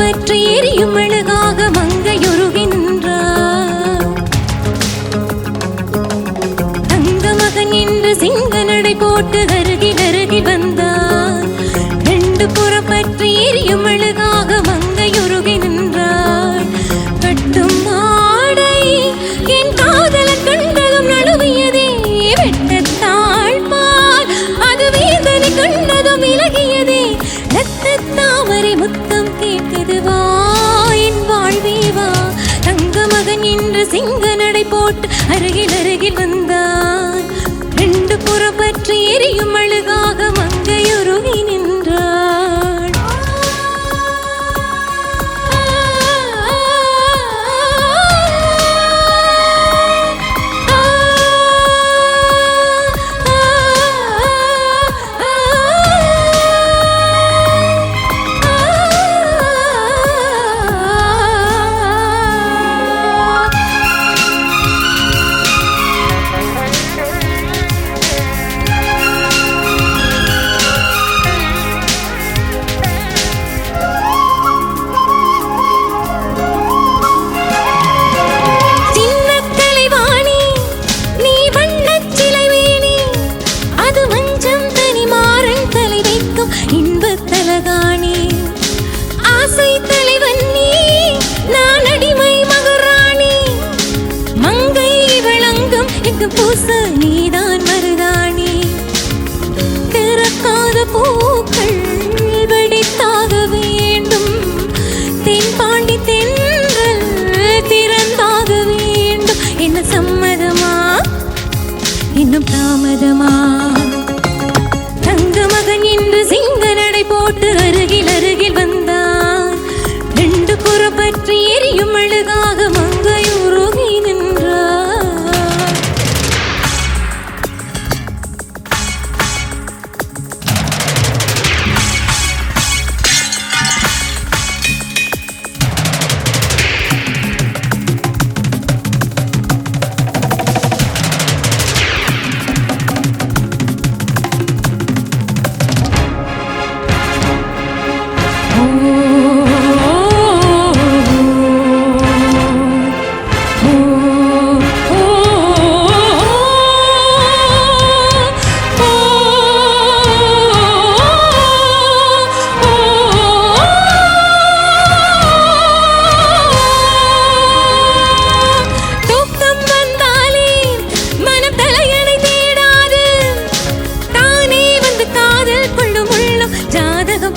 பற்றி எரியும் அழகாக மங்கையுருகி நின்றார். தங்க மகன் என்று சிங்க நடை போட்டு அருகில் அருகில் வந்தார். ரெண்டு புறம் பற்றி எரியும் அழகாக மங்கையுருகி நின்றார். கட்டும் ஆடை என் காதலன் கண்டதும் நழுவியதே, வெட்டத்தாள் பால் அது வேதனை கண்டதும் விலகியதே. தாமரை முத்தம் கேட்குது வா என் வாழ்வே வா. தங்க மகன் என்று சிங்க நடை போட்டு அருகில் அருகில் வந்தான். ரெண்டு புறம் பற்றி எரியும் அழகாக மங்கையுருகி நின்றாள். ஆசை தலைவன் நீ, நான் அடிமை மகாராணி. மங்கை விளங்கும் எங்கு பூச நீதான் மருதாணி. திறக்காத பூக்கள் வெடித்தாக வேண்டும். தென்பாண்டி தென்றல் திறந்தாக வேண்டும். என்ன சம்மதமா இன்னும் தாமதமா? தங்க மகன் என்று சிங்க நடை போட்டு அருகில் அருகில் வந்தான். ரெண்டு புறம் பற்றி எரியும் அழகாக மங்கையுருகி நின்றார்.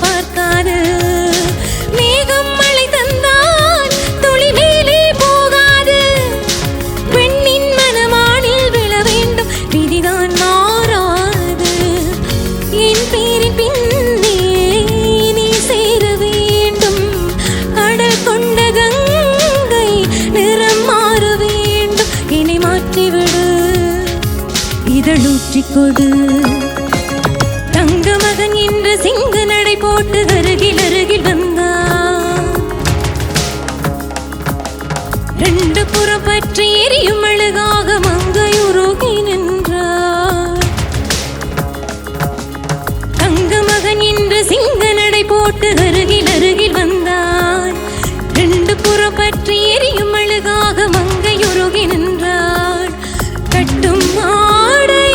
பார்க்காது மேகம் மழை தந்தான் துளி மேலே போகாது. பெண்ணின் மனமானில் விழ வேண்டும், விதிதான் மாறாது. என் பேரின் பின்னே நீ சேர வேண்டும். கடல் கொண்ட கங்கை நிறம் மாற வேண்டும். என்னை மாற்றிவிடு, இதழூற்றிக் கொடு. தங்க மகன் என்று சிங்க நடை போட்டு அருகில் அருகில் வந்தான். ரெண்டு புறம் பற்றி எரியும் அழகாக மங்கையுருகி நின்றார். தங்க மகன் என்று சிங்க நடை போட்டு அருகில் அருகில் வந்தான். ரெண்டு புறம் பற்றி எரியும் அழகாக மங்கையுருகி நின்றார். கட்டும் ஆடை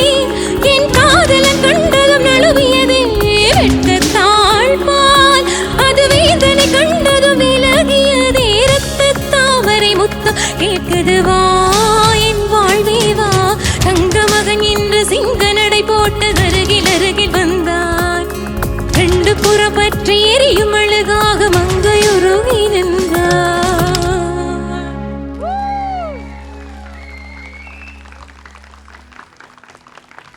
என் காதலன் கண்டதும் நழுவியதே, வெட்டத்தாள் பால் அது வேதனை கண்டதும் விலகியதே. ரத்த தாமரை முத்தம் கேட்குது வா என் வாழ்வே வா. தங்க மகன் என்று சிங்க நடை போட்டு அருகில் அருகில் வந்தான். ரெண்டு புறம் பற்றி எரியும் அழகாக மங்கையுருகி நின்றார்.